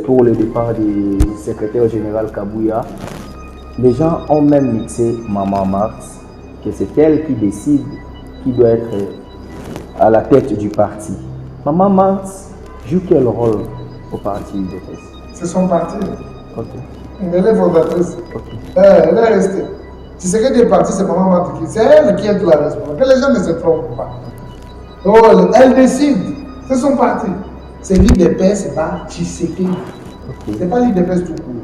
Pour le départ du secrétaire général Kabouya, les gens ont même mixé Maman Marx, que c'est elle qui décide qui doit être à la tête du parti. Maman Marx joue quel rôle au parti UDPS? C'est son parti. Ok. Elle est fondatrice. Okay. Elle est restée. Si c'est que des partis, c'est Maman Marx qui. C'est elle qui est la responsable. Que les gens ne se trompent pas. Donc, elle décide. C'est son parti. C'est l'UDPS, c'est pas Tshisekedi. Okay. C'est pas l'UDPS tout court.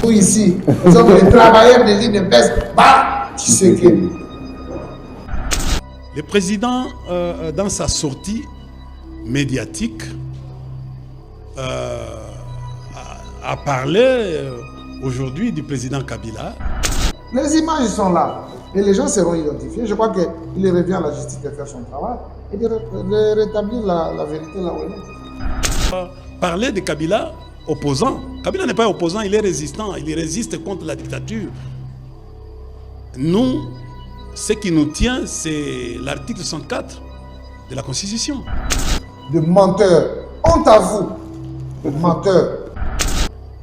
Nous ici, nous sommes les travailleurs de l'UDPS, pas Tshisekedi. Le président, dans sa sortie médiatique, a parlé aujourd'hui du président Kabila. Les images sont là et les gens seront identifiés. Je crois qu'il revient à la justice de faire son travail et de rétablir la vérité là où elle est. Parler de Kabila, opposant. Kabila n'est pas opposant, il est résistant, il résiste contre la dictature. Nous, ce qui nous tient, c'est l'article 64 de la Constitution. De menteurs, honte à vous, de menteurs.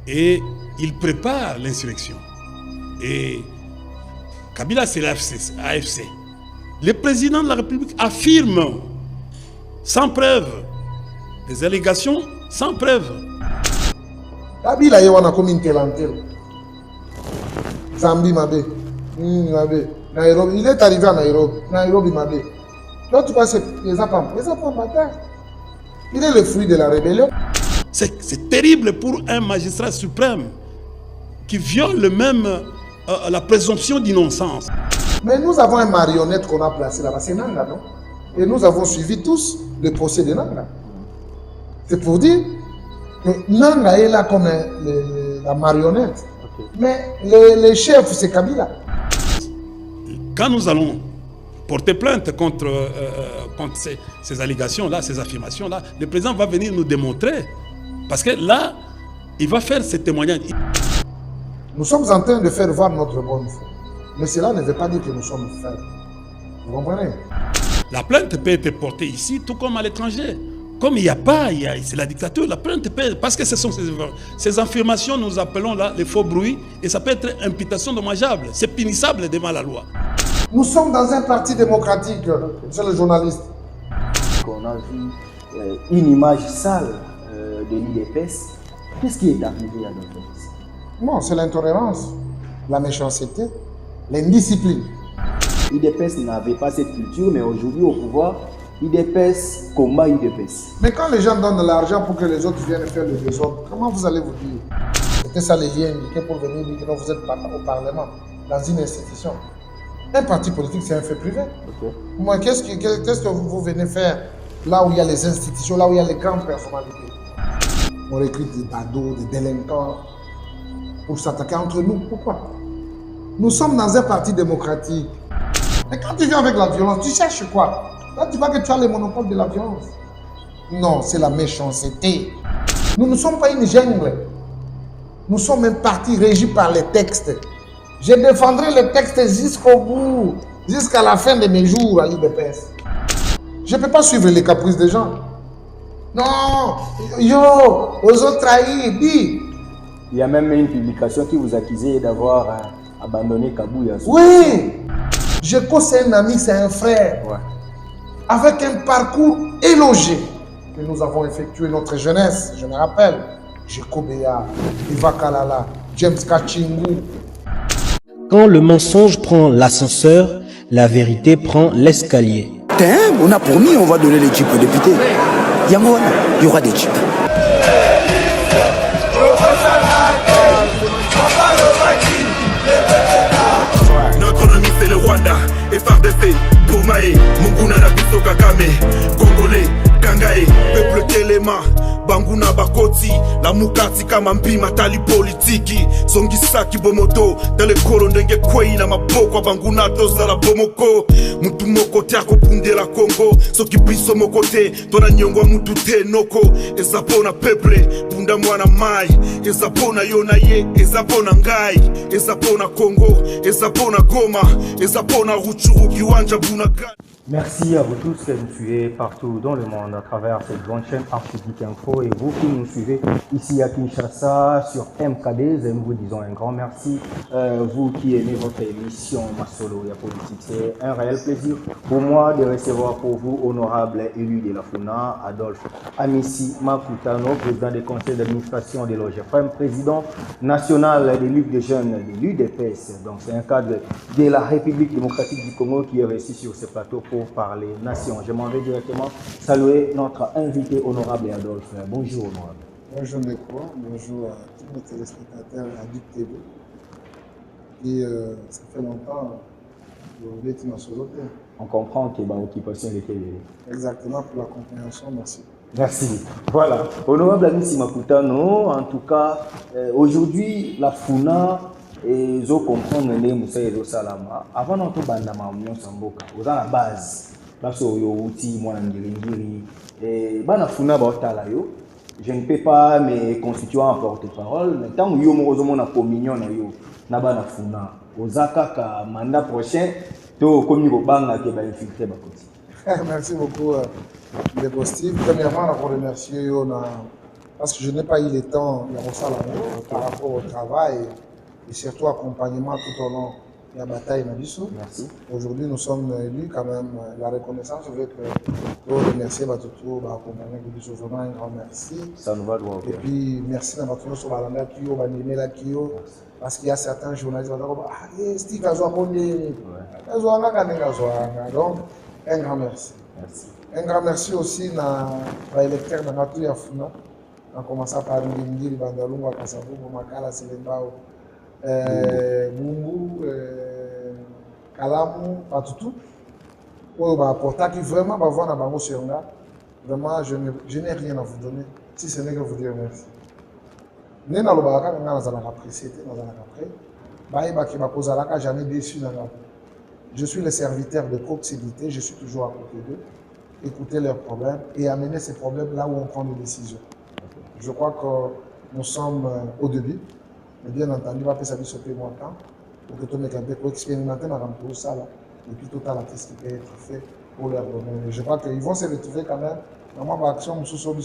Et il prépare l'insurrection. Et Kabila, c'est l'AFC. Le président de la République affirme, sans preuve, des allégations sans preuve. Kabila, il y a comme une telantel. Zambi Mabé. Nairobi. Il est arrivé à Nairobi Mabé. Là, tu passes les apams bâtards. Il est le fruit de la rébellion. C'est terrible pour un magistrat suprême qui viole même la présomption d'innocence. Mais nous avons un marionnette qu'on a placé là-bas, c'est Nanga, non? Et nous avons suivi tous le procès de Nanga. C'est pour dire que Nanga est là comme la marionnette. Okay. Mais le chef, c'est Kabila. Quand nous allons porter plainte contre ces allégations-là, ces affirmations-là, le président va venir nous démontrer. Parce que là, il va faire ce témoignage. Nous sommes en train de faire voir notre bonne foi. Mais cela ne veut pas dire que nous sommes faibles. Vous comprenez? La plainte peut être portée ici, tout comme à l'étranger. Comme il n'y a pas, c'est la dictature, la plainte peut être... Parce que ce sont ces affirmations, nous appelons là les faux bruits, et ça peut être imputation dommageable. C'est punissable devant la loi. Nous sommes dans un parti démocratique, monsieur le journaliste. On a vu une image sale de l'UDPS. Qu'est-ce qui est arrivé à notre pays? Non, c'est l'intolérance, la méchanceté, l'indiscipline. L'UDPS n'avait pas cette culture, mais aujourd'hui au pouvoir, l'UDPS combat l'UDPS. Mais quand les gens donnent de l'argent pour que les autres viennent faire le désordre, comment vous allez vous dire? C'était ça les liens indiqués pour venir dire que vous êtes au Parlement, dans une institution. Un parti politique, c'est un fait privé. Okay. Moi, qu'est-ce que vous venez faire là où il y a les institutions, là où il y a les grandes personnalités? On recrute des badauds, des délinquants pour s'attaquer entre nous. Pourquoi? Nous sommes dans un parti démocratique. Mais quand tu viens avec la violence, tu cherches quoi? Là, tu vois que tu as le monopole de la violence. Non, c'est la méchanceté. Nous ne sommes pas une jungle. Nous sommes un parti régi par les textes. Je défendrai les textes jusqu'au bout, jusqu'à la fin de mes jours à l'UDPS. Je ne peux pas suivre les caprices des gens. Non, aux autres trahis, dis. Il y a même une publication qui vous accusait d'avoir abandonné Kabouya. Oui, Jeko c'est un ami, c'est un frère. Ouais. Avec un parcours élogé que nous avons effectué notre jeunesse, je me rappelle. Jeko Beya, Iva Kalala, James Kachingu. Quand le mensonge prend l'ascenseur, la vérité prend l'escalier. On a promis, on va donner les jeeps aux députés. Il y aura des jeeps. Notre ennemi c'est le Rwanda, FRDC, Poumae, Munguna Nabiso Kagame, Congolais, Kangae, peuple Telema, Banguna Bakoti, la Mukati kama mpima tali politiki, Songisaki Bomoto, dans le Korondenge Kwei na maboko Banguna tozala Bomoko, Mutu moko tiako punde la Congo, Soki biso mokote, tona nyongwa mutu te noko, Ezapona peuple, punda mwana mai, Ezapona yonaye, Ezapona ngai, Ezapona Congo, Ezapona Goma, Ezapona Ruchuru kiwanja Bunagana. Merci à vous tous qui nous suivez partout dans le monde à travers cette grande chaîne Archidic Info et vous qui nous suivez ici à Kinshasa sur MKD. Nous vous disons un grand merci. Vous qui aimez votre émission Masolo et Politique, c'est un réel plaisir pour moi de recevoir pour vous, honorable élu de la FUNA, Adolphe Amissi Makutano, président du conseil d'administration de l'OGFM, président national des Ligues des jeunes de l'UDPS. Donc c'est un cadre de la République démocratique du Congo qui est reçu sur ce plateau pour parler nation. Je m'en vais directement saluer notre invité honorable Adolphe. Bonjour honorable. Bonjour Nekwa, bonjour à tous nos téléspectateurs à Duc TV. Et ça fait longtemps que vous êtes dans ce hôtel. On comprend que l'occupation était exactement pour la compréhension, merci. Merci. Voilà. Honorable Amissi Makutano, en tout cas, aujourd'hui, la FUNA et zo comprendre les Moussa et Salama. Avant notre bandama Union Samboka, aux à la base, parce que yo outil moi ngiri et bana FUNA ba yo. Je ne peux pas me constituer en porte-parole, mais tant que yo mo zo na communion na yo na bana FUNA. Aux akaka mandat prochain, to komi ko banga ke ba infiltrer ba koti. Merci beaucoup, les postifs. Premièrement, je remercie parce que je n'ai pas eu le temps de par rapport au travail et surtout accompagnement tout au long de la bataille Nabiso. Merci. Aujourd'hui, nous sommes élus quand même. La reconnaissance, je veux que vous remercier Batuto, accompagner Nabiso. Vraiment un grand merci. Ça nous va droit. Et puis, merci à Batuto sur Balanda Kyo, Banimela Kyo. Parce qu'il y a certains journalistes qui vont dire ah, c'est Kazoa Kondé. Kazoa Kandé. Donc, un grand merci. Merci. Un grand merci aussi à l'électeur de Natou Yafuna. On commence par Ngiri, Bandalunga, Kassabou, Makala, Selembao, Mumbu, Kalamu, Patutu. Pour qui vraiment va voir dans Bango Sierra. Vraiment, je n'ai rien à vous donner, si ce n'est que vous dire merci. Nous avons apprécié, jamais déçu dans la vie. Je suis le serviteur de proximité, je suis toujours à côté d'eux, écouter leurs problèmes et amener ces problèmes là où on prend des décisions. Je crois que nous sommes au début, mais bien entendu, on va faire ça sauter mon temps pour que tout le monde puisse expérimenter tout ça là, et puis tout à la test qui peut être fait pour leur donner. Je crois qu'ils vont se retrouver quand même dans ma action, nous sommes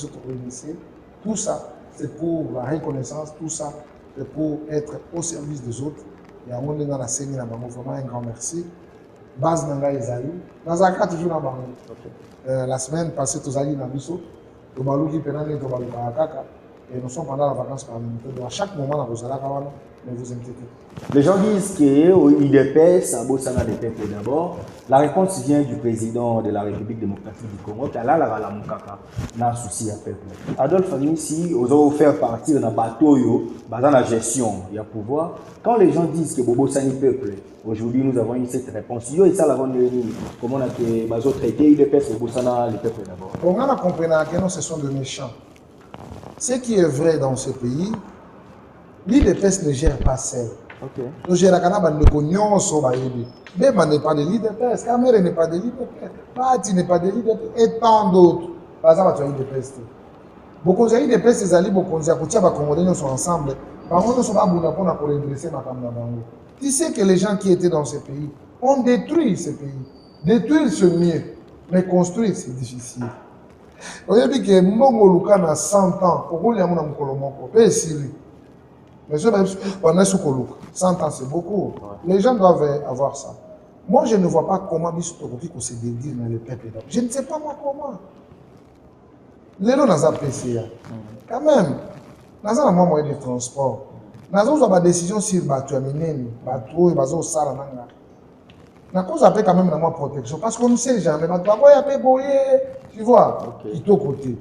initiés. Tout ça, c'est pour la reconnaissance, tout ça, c'est pour être au service des autres. Et à mon moment, dans la scène, vraiment un grand merci. Base Nanga Ezali, dans un cas toujours dans Bango. La semaine passée, tous allés dans Bissot, au Balou qui pénale, au Balou Kaka, et nous sommes pendant la vacance parlementaire. Donc à chaque moment, dans Rosala Kawana, ne vous inquiétez pas. Les gens disent qu'au IDPS, à Bossana des peuples d'abord, la réponse vient du président de la République démocratique du Congo, qui a là la Moukaka, n'a souci à peuple. Adolphe Amissi, aux ont faire partir dans le bateau, dans la gestion, il y a pouvoir. Quand les gens disent que Bobo Sani peuple, aujourd'hui nous avons eu cette réponse. Et ça, comment on a traité IDPS et Bossana les peuples d'abord. On a compris que non, ce sont des méchants. Ce qui est vrai dans ce pays, l'IDPS ne gère pas seul. Nous gérons le cognon, même n'est pas de l'IDPS, Kamere n'est pas de l'IDPS, Pati n'est pas de l'IDPS, et tant d'autres. Par exemple, tu as l'IDPS. Beaucoup de l'IDPS, les alliés, beaucoup de Congolais sont ensemble. Par contre, nous sommes pas pour redresser ma caméra. Tu sais que les gens qui étaient dans ce pays ont détruit ce pays. Détruire c'est mieux, mais construire c'est difficile. On a dit que Mbongo Luka a 100 ans, au Gouliam a Mkolomoko, et Syrie. Mais on est sous Koluka. 100 ans, c'est beaucoup. Les gens doivent avoir ça. Moi, je ne vois pas comment Bissotokoki se dédie dans le peuple. Je ne sais pas moi comment. Les gens ont PCA. Quand même, nous avons un moyen de transport. Nous avons une décision sur le bateau, bateau et bateau Sarananga. Nous avons quand même une protection. Parce qu'on ne sait jamais. Tu vois, qui côté.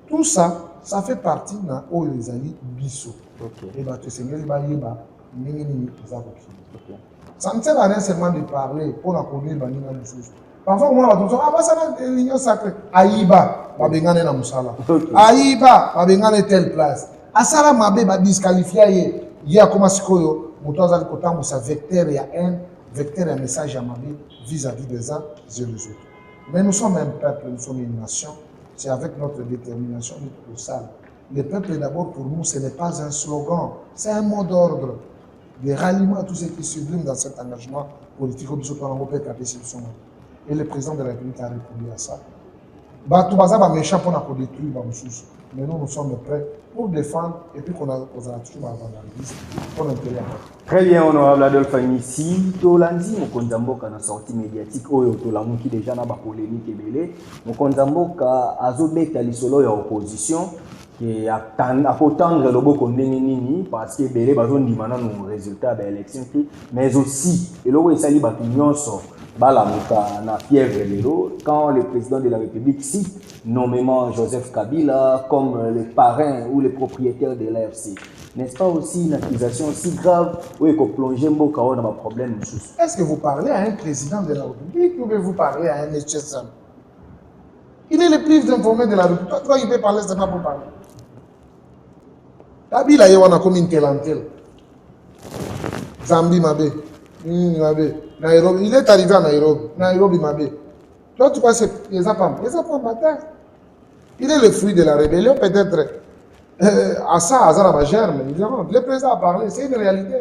Tout ça, ça fait partie de les alliés Bissot. Et bateau, c'est ça ne sert à rien seulement de parler pour la connaître les choses. Parfois, on va dire, ah, ça c'est l'union sacrée. Aïba, va bengane na musala. Aïba, va bengane telle place. Asala mabe va disqualifier. Il y a comme si koyo, mutoza li kotambo sa vecteur ya haine, vecteur ya message ya mabe vis-à-vis des uns et des autres. Mais nous sommes un peuple, nous sommes une nation. C'est avec notre détermination pour ça. Le peuple d'abord pour nous, ce n'est pas un slogan, c'est un mot d'ordre. De ralliement à tous ceux qui subliment dans cet engagement politique au Bissot Panango peut taper sur son nom. Et le président de la République a répondu à ça. Batubaza va méchant pour nous détruire Bamoussous. Mais nous sommes prêts pour défendre et puis qu'on a toujours avant la liste pour l'intérêt. Très bien, honorable Adolphe Ici, Tolandi, Mokonzamboka na sortie médiatique, Oyo Tolamuki déjà na ba polémique ebele. Mokonzamboka azobeta lisolo ya opposition qui attendre le beau nini parce que belé bazo ndimana no résultat de l'élection mais aussi et là où il s'agit batu nyonso bala muka na fièvre lelo quand le président de la République cite nommément Joseph Kabila comme le parrain ou le propriétaire de l'AFC. N'est-ce pas aussi une accusation si grave où il faut plonger Mboka dans un problème? Est-ce que vous parlez à un président de la République ou vous parlez à un HSM? Il est le plus informé de la République. Toi, il peut parler, c'est pas pour parler. Kabila, il y a comme une telantel. Zambi Mabé. Nairobi. Il est arrivé à Nairobi. Nairobi Mabé. Toi, tu penses que les Apam matin. Il est le fruit de la rébellion, peut-être. À ça, à ma germe. Le président a parlé, c'est une réalité.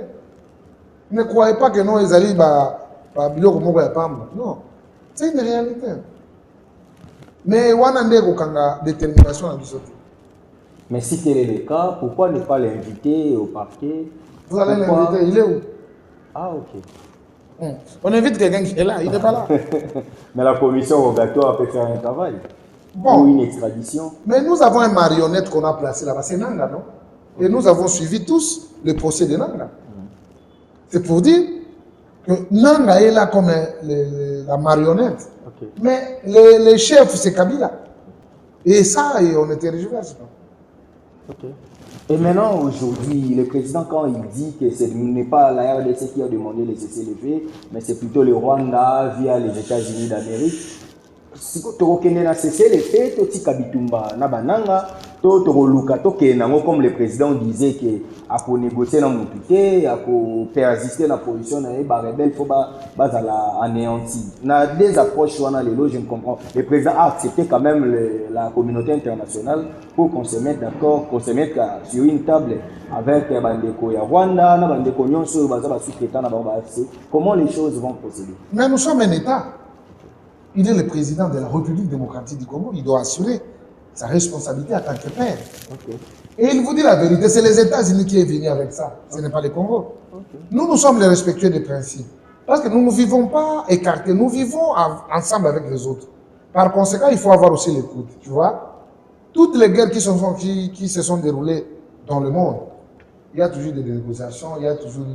Ne croyez pas que non, ils allaient non, c'est une réalité. Mais on a une détermination à l'issue. Mais si tel est le cas, pourquoi ne pas l'inviter au parquet? Vous allez l'inviter, il est où? Ah, ok. On invite quelqu'un qui est là, il n'est pas là. Mais la commission rogatoire peut faire un travail. Bon. Ou une extradition. Mais nous avons un marionnette qu'on a placé là-bas, c'est Nanga, non? Et nous avons suivi tous le procès de Nanga. C'est pour dire que Nanga est là comme la marionnette. Okay. Mais le chef, c'est Kabila. Et ça, on était réjouis. Okay. Et maintenant, aujourd'hui, le président, quand il dit que ce n'est pas la RDC qui a demandé le cessez-le-feu, mais c'est plutôt le Rwanda via les États-Unis d'Amérique, si tu as cessé les faits, tu as na bananga, tu as comme le président disait que pour négocier dans mon puté, pour persister dans la position de rebelle, il faut anéantir. Na des approches je ne comprends. Le président a accepté quand même la communauté internationale pour qu'on se mette d'accord, qu'on se mette sur une table avec Bandeko ya Rwanda, Bandeko Nyonso, comment les choses vont procéder. Mais nous sommes un État. Il est le président de la République démocratique du Congo. Il doit assurer sa responsabilité en tant que père. Okay. Et il vous dit la vérité, c'est les États-Unis qui est venu avec ça. Ce n'est pas le Congo. Okay. Nous sommes les respectueux des principes. Parce que nous ne vivons pas écartés, nous vivons ensemble avec les autres. Par conséquent, il faut avoir aussi l'écoute. Tu vois, toutes les guerres qui se sont déroulées dans le monde, il y a toujours des négociations, il y a toujours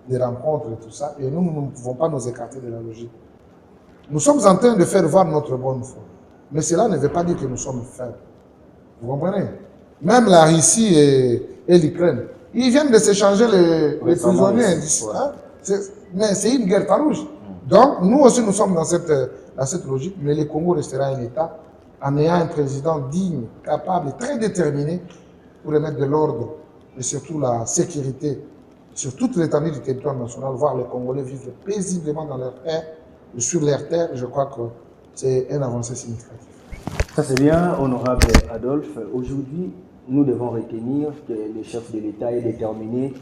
des rencontres et tout ça. Et nous ne pouvons pas nous écarter de la logique. Nous sommes en train de faire voir notre bonne foi. Mais cela ne veut pas dire que nous sommes faibles. Vous comprenez? Même la Russie et l'Ukraine, ils viennent de s'échanger les prisonniers. Hein? Mais c'est une guerre farouche. Donc, nous aussi, nous sommes dans cette logique. Mais le Congo restera un État en ayant un président digne, capable et très déterminé pour remettre de l'ordre et surtout la sécurité sur toute l'étendue du territoire national, voir les Congolais vivre paisiblement dans leur terre. Sur leur terre, je crois que c'est une avancée significative. Ça c'est bien, honorable Adolphe. Aujourd'hui, nous devons retenir que le chef de l'État est déterminé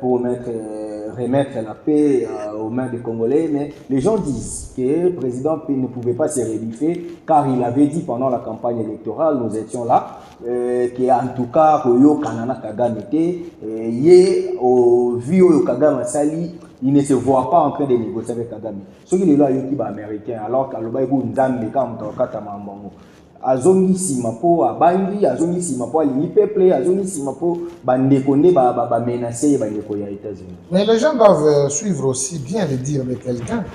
pour remettre la paix aux mains des Congolais, mais les gens disent que le président ne pouvait pas se rebiffer car il avait dit pendant la campagne électorale, nous étions là, qu'en tout cas, Koyo Kanana Kagame était, au vu au Kagame Sali, il ne se voit pas en train de négocier avec Kagame. Ce qui est là, il est américain, alors qu'à l'Obaïbou, Nzambe, quand on a azongi simapo abangi azongi simapo alingi peuple azongi simapo bandekonde ba menacer bandeko ya États-Unis. Mais les gens doivent suivre aussi bien le dire de quelqu'un.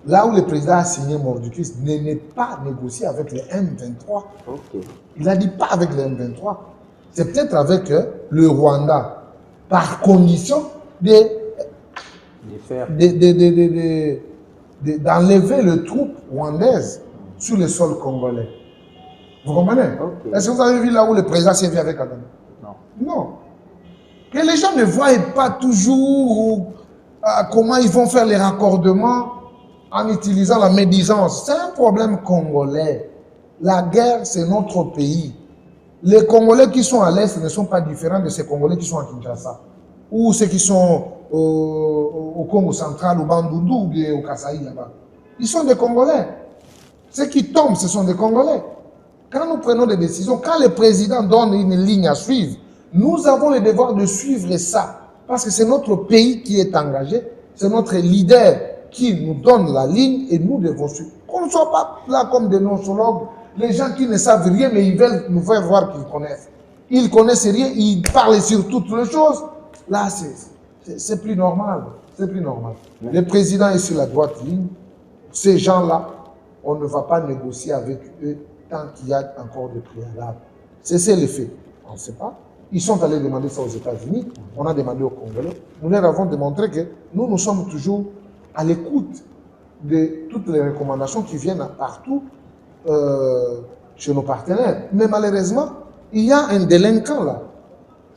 Là où le président a signé Mordicus, n'est pas négocier avec les M23. Okay. Il a dit pas avec les M23. C'est peut-être avec le Rwanda, par condition d'enlever les troupes rwandaises sur le sol congolais. Vous comprenez? Okay. Est-ce que vous avez vu là où le président s'est vu avec Kagame? Non. Non. Que les gens ne voient pas toujours comment ils vont faire les raccordements en utilisant la médisance. C'est un problème congolais. La guerre, c'est notre pays. Les Congolais qui sont à l'Est ne sont pas différents de ces Congolais qui sont à Kinshasa. Ou ceux qui sont au Congo central, au Bandundu ou bien au Kasaï là-bas. Ils sont des Congolais. Ceux qui tombent, ce sont des Congolais. Quand nous prenons des décisions, quand le président donne une ligne à suivre, nous avons le devoir de suivre ça. Parce que c'est notre pays qui est engagé, c'est notre leader qui nous donne la ligne et nous devons suivre. Qu'on ne soit pas là comme des noncologues, les gens qui ne savent rien, mais ils veulent nous faire voir qu'ils connaissent. Ils connaissent rien, ils parlent sur toutes les choses. Là, c'est plus normal. C'est plus normal. Le président est sur la droite ligne. Ces gens-là, on ne va pas négocier avec eux tant qu'il y a encore des préalables. C'est le fait. On ne sait pas. Ils sont allés demander ça aux États-Unis. On a demandé aux Congolais. Nous leur avons démontré que nous sommes toujours à l'écoute de toutes les recommandations qui viennent partout chez nos partenaires. Mais malheureusement, il y a un délinquant là.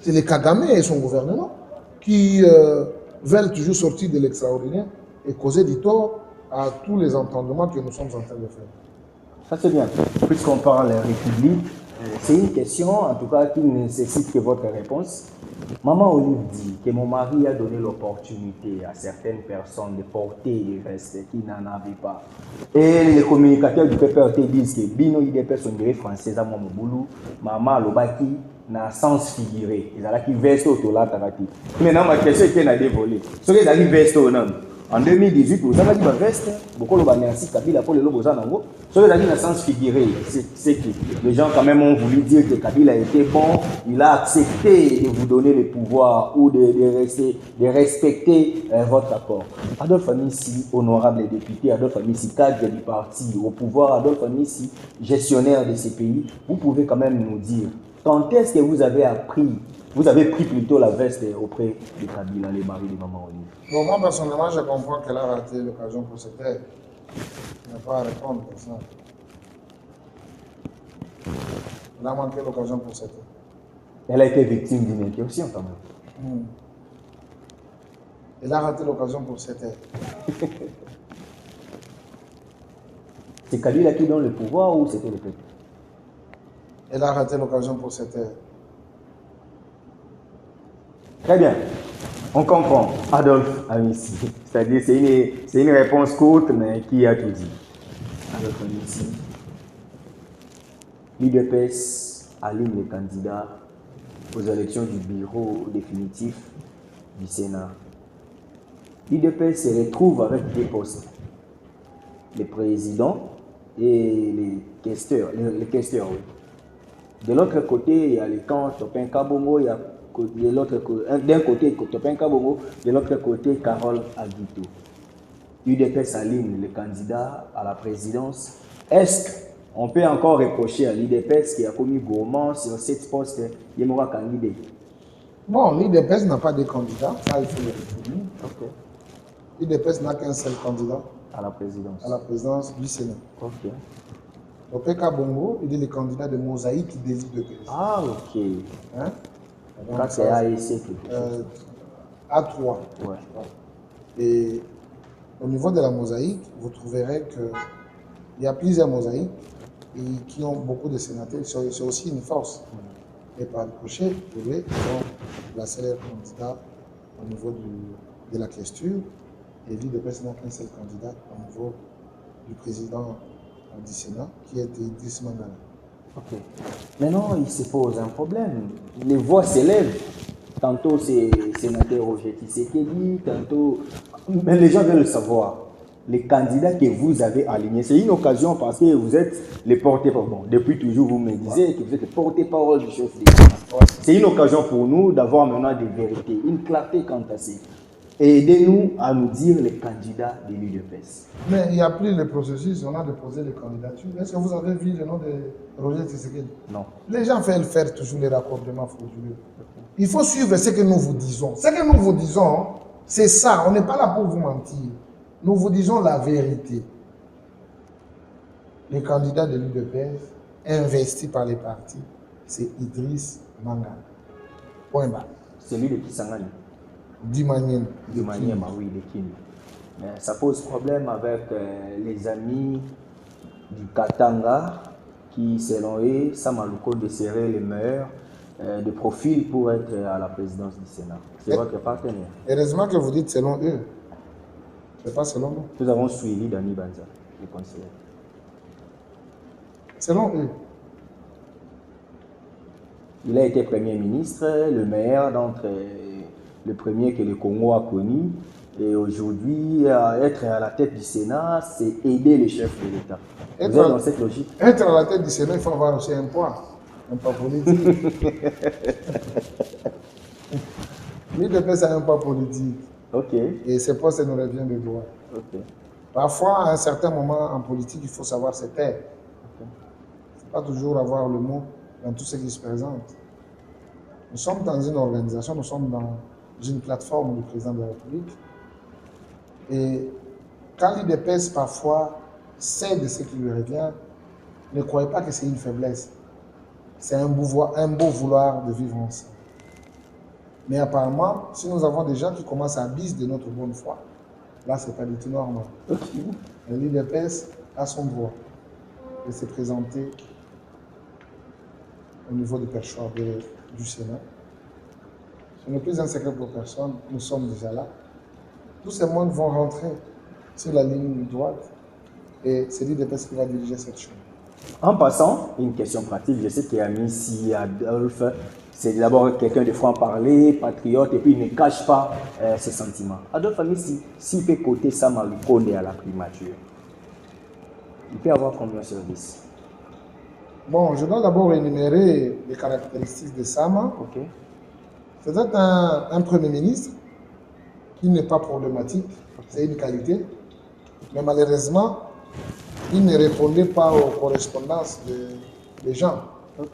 C'est le Kagame et son gouvernement qui veulent toujours sortir de l'extraordinaire et causer du tort à tous les entendements que nous sommes en train de faire. Ça c'est bien. Puisqu'on parle de République, c'est une question en tout cas qui nécessite que votre réponse. Maman Olive dit que mon mari a donné l'opportunité à certaines personnes de porter des vestes qui n'en avaient pas. Et les communicateurs du PPRT disent que Bino IDPS on dirait français à mon boulot, maman Lobaki n'a sens figuré. Ils ont qui veste au tola tarati. Maintenant ma question est qu'elle a dévolé. Ce qu'ils ont veste au nom. En 2018, vous avez dit ma veste, beaucoup de merci Kabila pour les lobos en ango. Ce qu'ils ont dit n'a sens figuré, c'est que les gens quand même ont voulu dire que Kabila était bon, il a accepté de vous donner le pouvoir ou de respecter votre accord. Adolphe Amissi, honorable député, Adolphe Amissi, cadre du parti au pouvoir, Adolphe Amissi, gestionnaire de ces pays, vous pouvez quand même nous dire quand est-ce que vous avez pris plutôt la veste auprès de Kabila, les maris de Maman Olive? Bon, moi personnellement, je comprends qu'elle a raté l'occasion pour cette aide. Il n'a pas à répondre pour ça. Elle a manqué l'occasion pour cette aide. Elle a été victime d'une incursion quand même. Elle a raté l'occasion pour cette aide. C'est Kabila qui donne le pouvoir ou c'était le peuple? Elle a raté l'occasion pour cette aide. Très bien. On comprend. Adolphe Amissi. C'est-à-dire c'est une réponse courte mais qui a tout dit. Adolphe Amissi. L'UDPS aligne les candidats aux élections du bureau définitif du Sénat. L'UDPS se retrouve avec deux postes. Les présidents et les questeurs. Oui. De l'autre côté, il y a le camp Topin Kabongo, il y a d'un côté Topin Kabongo, de l'autre côté Carole Aguito. L'UDPS aligne le candidat à la présidence. Est-ce qu'on peut encore reprocher à l'UDPS qui a commis gourmand sur cette poste Yemora Kangide? Bon, l'UDPS n'a pas de candidat, ça il faut le retenir. Okay. L'UDPS n'a qu'un seul candidat à la présidence du Sénat. Ok. Topin Kabongo, il est le candidat de Mosaïque des l'UDPS. Ah, ok. Hein? Donc, c'est AEC. A3. Ouais. Et au niveau de la mosaïque, vous trouverez qu'il y a plusieurs mosaïques et qui ont beaucoup de sénateurs. C'est aussi une force. Et par le crochet, vous trouvez qu'ils ont placé leur candidat au niveau de la questure. Et l'UDPS n'a qu'un seul candidat au niveau du président du Sénat, qui est Idriss Mangala. Ok. Maintenant, il se pose un problème. Les voix s'élèvent. Tantôt, c'est sénateur Roger Tshisekedi, tantôt... Mais les gens veulent le savoir. Les candidats que vous avez alignés, c'est une occasion parce que vous êtes les porte-parole. Bon, depuis toujours, vous me disiez que vous êtes les porte-parole du chef de l'État. C'est une occasion pour nous d'avoir maintenant des vérités, une clarté quant à ça. Et aidez-nous à nous dire les candidats de l'UDPS. Mais il n'y a plus le processus, on a déposé les candidatures. Est-ce que vous avez vu le nom de Roger Tshisekedi? Non. Les gens veulent faire toujours les raccordements frauduleux. Il faut suivre ce que nous vous disons. Ce que nous vous disons, c'est ça. On n'est pas là pour vous mentir. Nous vous disons la vérité. Le candidat de l'UDPS, investi par les partis, c'est Idriss Mangala. Point barre. C'est lui de Kisangani. Dimaniema, oui, de Kini. Mais ça pose problème avec les amis du Katanga qui, selon eux, Samaluko serait le meilleur de profil pour être à la présidence du Sénat. C'est votre partenaire. Heureusement que vous dites selon eux. C'est pas selon nous. Nous avons suivi Dani Banza, le conseiller. Selon eux. Il a été Premier ministre, le meilleur d'entre le premier que le Congo a connu. Et aujourd'hui, être à la tête du Sénat, c'est aider les chefs de l'État. Vous êtes dans cette logique? Être à la tête du Sénat, il faut avoir aussi un poids politique. L'UDPS a un poids politique. Ok. Et ces postes nous reviennent de droit. Ok. Parfois, à un certain moment en politique, il faut savoir se taire. Il ne faut pas toujours avoir le mot dans tout ce qui se présente. Nous sommes dans une organisation, nous sommes dans une plateforme du président de la République. Et quand l'UDPS parfois cède ce qui lui revient, ne croyez pas que c'est une faiblesse. C'est un beau vouloir de vivre ensemble. Mais apparemment, si nous avons des gens qui commencent à abuser de notre bonne foi, là, ce n'est pas du tout normal. L'UDPS a son droit de se présenter au niveau du perchoir du Sénat. Ce n'est plus un secret pour personne, nous sommes déjà là. Tous ces mondes vont rentrer sur la ligne droite et c'est l'UDPS qui va diriger cette chose. En passant, une question pratique, je sais qu'il y a mis ici Adolphe, c'est d'abord quelqu'un de franc-parler, patriote, et puis il ne cache pas ses sentiments. Adolphe Amissi, s'il peut côté Sama Lukonde à la primature, il peut avoir combien sur 10? Bon, je dois d'abord énumérer les caractéristiques de Sama. Ok. C'est un Premier ministre qui n'est pas problématique, c'est une qualité, mais malheureusement, il ne répondait pas aux correspondances des gens. Ok.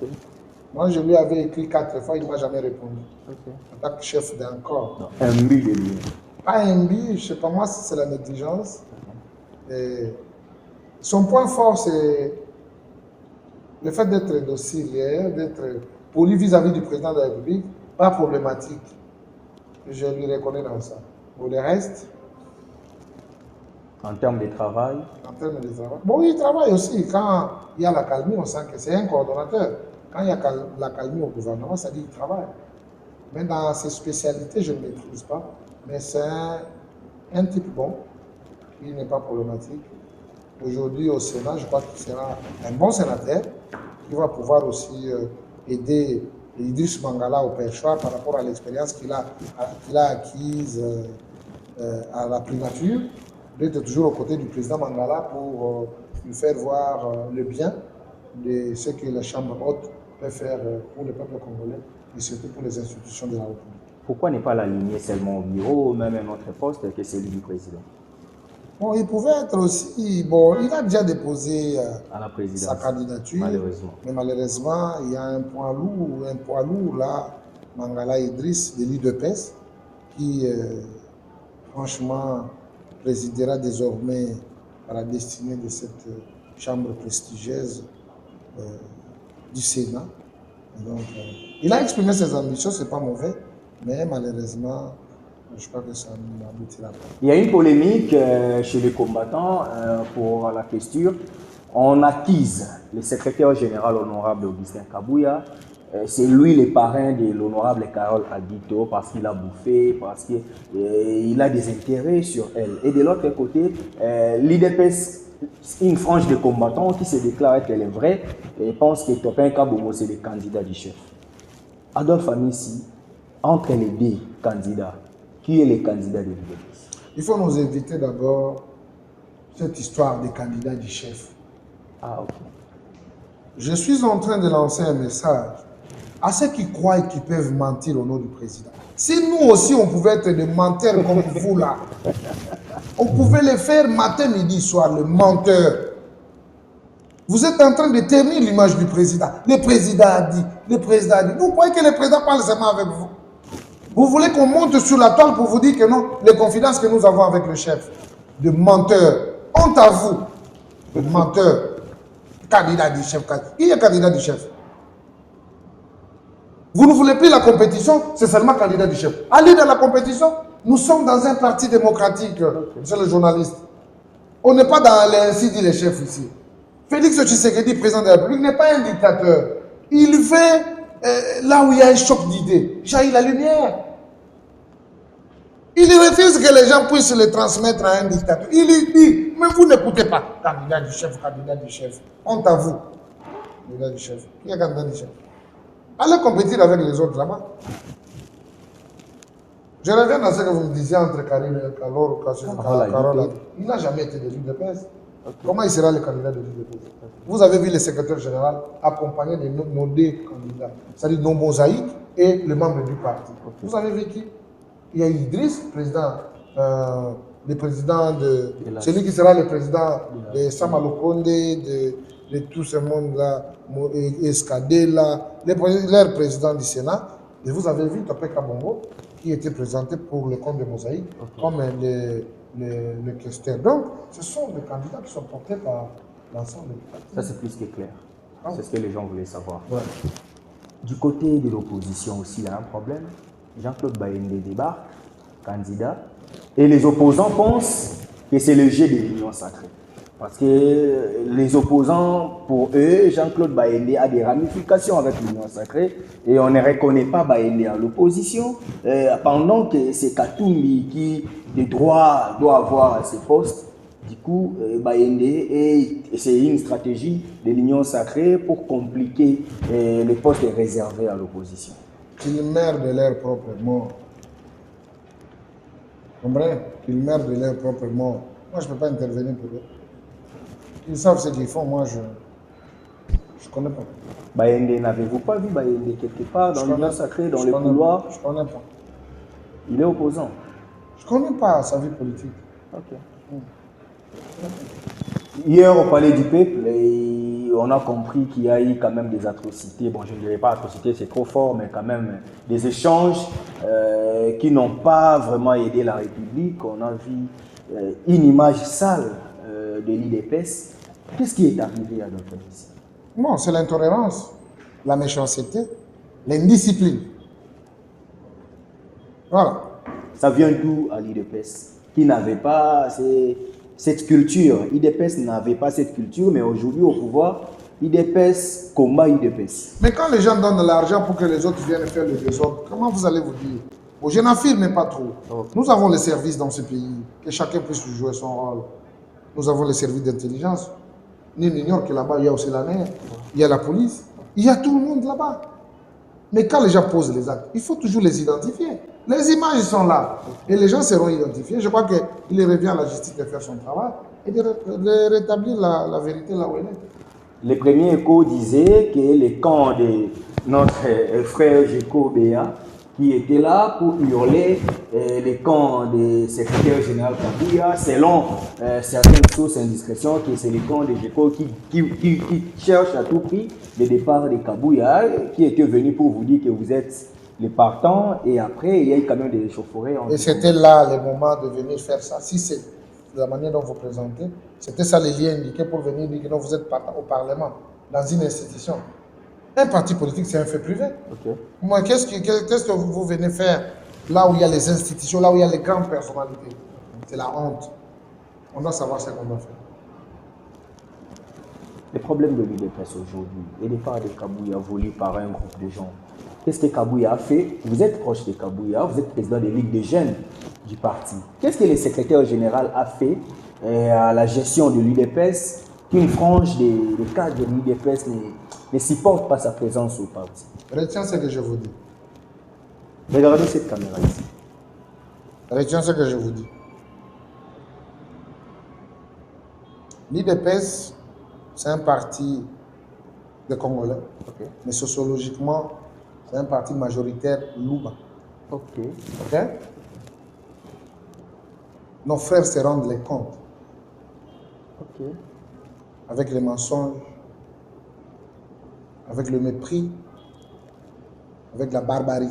Moi, je lui avais écrit 4 fois, il ne m'a jamais répondu. Ok. En tant que chef d'un corps. Un but de lui. Pas un but, je ne sais pas moi si c'est la négligence. Et son point fort, c'est le fait d'être docile, d'être poli vis-à-vis du président de la République, pas problématique. Je lui reconnais dans ça. Pour le reste, En termes de travail, en termes de travail, bon, il travaille aussi. Quand il y a la calmie, on sent que c'est un coordonnateur. Quand il y a la calmie au gouvernement, ça dit qu'il travaille. Mais dans ses spécialités, je ne maîtrise pas. Mais c'est un type bon, qui n'est pas problématique. Aujourd'hui, au Sénat, je crois qu'il sera un bon sénateur qui va pouvoir aussi aider Idriss Mangala au perchoir par rapport à l'expérience qu'il a acquise à la primature, d'être toujours aux côtés du président Mangala pour lui faire voir le bien de ce que la Chambre haute peut faire pour le peuple congolais et surtout pour les institutions de la République. pourquoi ne pas l'aligner seulement au bureau ou même à un autre poste que celui du président? Bon, il pouvait être aussi... Bon, il a déjà déposé À la présidence, sa candidature. malheureusement. Mais malheureusement, il y a un poids lourd là, Mangala Idriss, de l'UDPS, qui, franchement, présidera désormais à la destinée de cette chambre prestigieuse du Sénat. Et donc, il a exprimé ses ambitions, c'est pas mauvais, mais malheureusement, je crois que ça n'aboutira pas. Il y a une polémique chez les combattants pour la question. On accuse le secrétaire général honorable Augustin Kabouya. C'est lui le parrain de l'honorable Carole Aguito parce qu'il a bouffé, parce qu'il a des intérêts sur elle. Et de l'autre côté, l'IDPS, une frange de combattants qui se déclare qu'elle est vraie et pense que Topin Kabomo, c'est le candidat du chef. Adolphe Amissi, entre les deux candidats, qui est le candidat de l'IDPS? Il faut nous éviter d'abord cette histoire des candidats du chef. Ah, ok. Je suis en train de lancer un message à ceux qui croient qu'ils peuvent mentir au nom du président. Si nous aussi, on pouvait être des menteurs comme vous là, on pouvait le faire matin, midi, soir, le menteur. Vous êtes en train de ternir l'image du président. Le président a dit, le président a dit. Vous croyez que le président parle seulement avec vous? Vous voulez qu'on monte sur la toile pour vous dire que non, les confidences que nous avons avec le chef, de menteurs, honte à vous, de menteurs, candidat du chef. Qui est candidat du chef? Vous ne voulez plus la compétition, c'est seulement candidat du chef. Allez dans la compétition, nous sommes dans un parti démocratique, monsieur le journaliste. On n'est pas dans les ainsi dit les chefs ici. Félix Tshisekedi, président de la République, n'est pas un dictateur. Il fait là où il y a un choc d'idées, jaillit la lumière. Il refuse que les gens puissent le transmettre à un dictateur. Il lui dit, mais vous n'écoutez pas. Candidat du chef, candidat du chef. Honte à vous. Candidat du chef. Qui est candidat du chef? Allez compétir avec les autres là-bas. Je reviens à ce que vous me disiez entre Karim et Carole. Il n'a jamais été de l'UDPS. Comment il sera le candidat de l'UDPS? Vous avez vu le secrétaire général accompagné de nos deux candidats, c'est-à-dire nos mosaïques et le membre du parti. Vous avez vu qui? Il y a Idriss, le président de celui qui sera le président de Samalokonde, de tout ce monde-là, Escadela, leur président du Sénat. Et vous avez vu Topé Kabongo, qui était présenté pour le compte de Mosaïque comme le questeur. Donc, ce sont des candidats qui sont portés par l'ensemble du parti. Ça, c'est plus que clair. C'est ce que les gens voulaient savoir. Ouais. Du côté de l'opposition aussi, il y a un problème. Jean-Claude Bayende débarque, candidat, et les opposants pensent que c'est le jeu de l'Union sacrée. Parce que les opposants, pour eux, Jean-Claude Bayende a des ramifications avec l'Union sacrée et on ne reconnaît pas Bayende à l'opposition, pendant que c'est Katumbi qui, de droit, doit avoir ses postes. Du coup, Bayende, c'est une stratégie de l'Union sacrée pour compliquer les postes réservés à l'opposition. Qu'ils meurent de leur propre mort. Vous comprenez? Qu'ils meurent de leur propre mort. Moi, je ne peux pas intervenir pour eux. Ils savent ce qu'ils font, moi je ne connais pas. Bayende, n'avez-vous pas vu Bayende quelque part dans l'Union sacrée, dans les couloirs? Je ne connais pas. Il est opposant. Je ne connais pas sa vie politique. Ok. Hier au Palais du Peuple, on a compris qu'il y a eu quand même des atrocités. Bon, je ne dirais pas atrocités, c'est trop fort, mais quand même des échanges qui n'ont pas vraiment aidé la République. On a vu une image sale de l'IDPS. Qu'est-ce qui est arrivé à notre ici? Bon, c'est l'intolérance, la méchanceté, l'indiscipline. Voilà. Ça vient d'où à l'IDPS? Qui n'avait pas cette culture. l'IDPS n'avait pas cette culture, mais aujourd'hui au pouvoir, l'IDPS combat l'IDPS. Mais quand les gens donnent de l'argent pour que les autres viennent faire le désordre, comment vous allez vous dire? Bon, je n'affirme pas trop. Okay. Nous avons les services dans ce pays, que chacun puisse jouer son rôle. Nous avons les services d'intelligence. Nous ignore que là-bas, il y a aussi la NER, il y a la police, il y a tout le monde là-bas. Mais quand les gens posent les actes, il faut toujours les identifier. Les images sont là et les gens seront identifiés. Je crois qu'il revient à la justice de faire son travail et de rétablir la vérité là où elle est. Les premiers échos disaient que le camp de notre frère Géco Béa, qui était là pour hurler les camps du secrétaire général Kabouya, selon certaines sources indiscrétions, que c'est le camp de Géco qui cherche à tout prix le départ de Kabouya, qui était venu pour vous dire que vous êtes les partants, et après il y a eu quand même des échauffourées. Et c'était là le moment de venir faire ça. Si c'est de la manière dont vous présentez, c'était ça les liens indiqués pour venir dire que non, vous êtes partant au Parlement, dans une institution. Un parti politique, c'est un fait privé. Okay. Moi, qu'est-ce que vous venez faire là où il y a les institutions, là où il y a les grandes personnalités? C'est la honte. On doit savoir ce qu'on doit faire. Les problèmes de l'UDPS aujourd'hui, et les parts de Kabouya volés par un groupe de gens. Qu'est-ce que Kabouya a fait? Vous êtes proche de Kabouya, vous êtes président de la Ligue des jeunes du parti. Qu'est-ce que le secrétaire général a fait à la gestion de l'UDPS qu'une frange des cadres de l'UDPS ne supporte pas sa présence au parti? Retiens ce que je vous dis. Regardez cette caméra ici. Retiens ce que je vous dis. L'UDPS, c'est un parti de Congolais, okay. Mais sociologiquement, c'est un parti majoritaire Louba. Ok. Nos frères se rendent les comptes. Ok. Avec les mensonges, avec le mépris, avec la barbarie.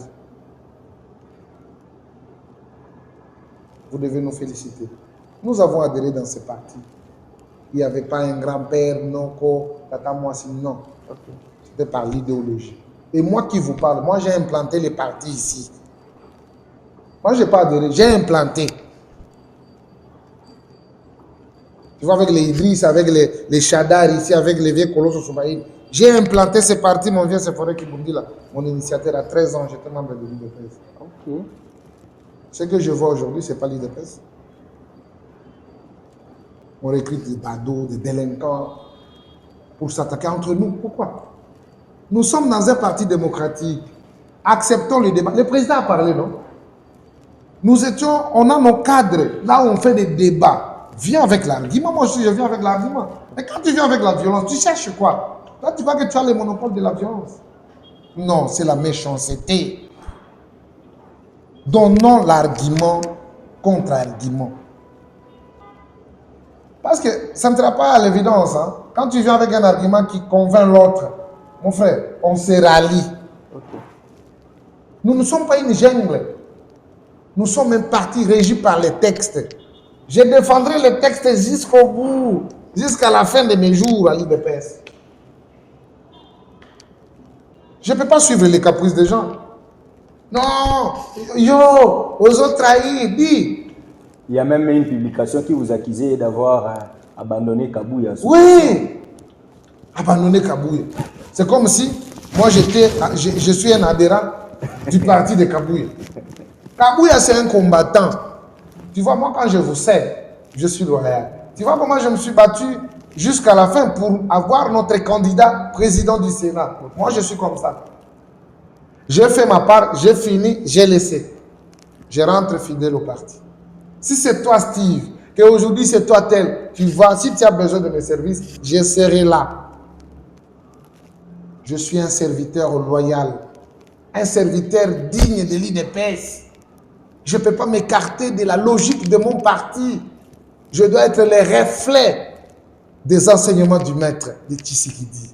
Vous devez nous féliciter. Nous avons adhéré dans ce parti. Il n'y avait pas un grand-père, Noko, Tata Moissi, non. Okay. C'était par l'idéologie. Et moi qui vous parle, moi j'ai implanté les partis ici. Moi je n'ai pas adhéré, j'ai implanté. Tu vois, avec les Idriss, avec les Chadar ici, avec les vieux colosses Soubaïd. J'ai implanté ces partis, mon vieux Sephoré Kibundi là. Mon initiateur à 13 ans, j'étais membre de l'UDPS. Ok. Ce que je vois aujourd'hui, ce n'est pas l'IDPS. On recrute des badauds, des délinquants pour s'attaquer entre nous. Pourquoi? Nous sommes dans un parti démocratique. Acceptons le débat. Le président a parlé, non? On a nos cadres, là où on fait des débats. Viens avec l'argument. Moi aussi, je viens avec l'argument. Mais quand tu viens avec la violence, tu cherches quoi? Toi, tu vois que tu as le monopole de la violence. Non, c'est la méchanceté. Donnons l'argument contre argument. Parce que ça ne sera pas à l'évidence. Hein? Quand tu viens avec un argument qui convainc l'autre, mon frère, on se rallie. Okay. Nous ne sommes pas une jungle. Nous sommes un parti régi par les textes. Je défendrai les textes jusqu'au bout, jusqu'à la fin de mes jours à l'IDPS. Je ne peux pas suivre les caprices des gens. Non, aux autres trahis, dis. Il y a même une publication qui vous accusait d'avoir abandonné Kabouya. Oui, abandonné Kabouya. C'est comme si moi je suis un adhérent du parti de Kabouya. Kabouya, c'est un combattant. Tu vois, moi, quand je vous sais, je suis loyal. Tu vois comment je me suis battu jusqu'à la fin pour avoir notre candidat président du Sénat. Moi, je suis comme ça. J'ai fait ma part, j'ai fini, j'ai laissé. Je rentre fidèle au parti. Si c'est toi, Steve, qu'aujourd'hui c'est toi tel, tu vois, si tu as besoin de mes services, je serai là. Je suis un serviteur loyal, un serviteur digne de l'IDPS. Je ne peux pas m'écarter de la logique de mon parti. Je dois être le reflet des enseignements du maître de Tshisekedi.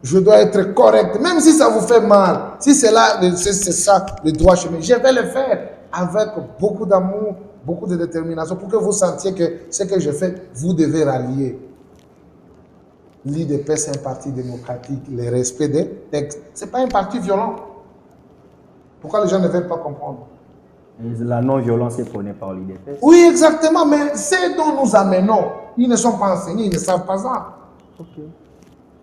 Je dois être correct, même si ça vous fait mal, si c'est là, c'est ça le droit chemin, je vais le faire avec beaucoup d'amour, beaucoup de détermination, pour que vous sentiez que ce que je fais, vous devez rallier. L'IDPS, c'est un parti démocratique, le respect des textes. Ce n'est pas un parti violent. Pourquoi les gens ne veulent pas comprendre? La non-violence est prônée par l'IDPS. Oui, exactement, mais c'est dont nous amenons. Ils ne sont pas enseignés, ils ne savent pas ça. Okay.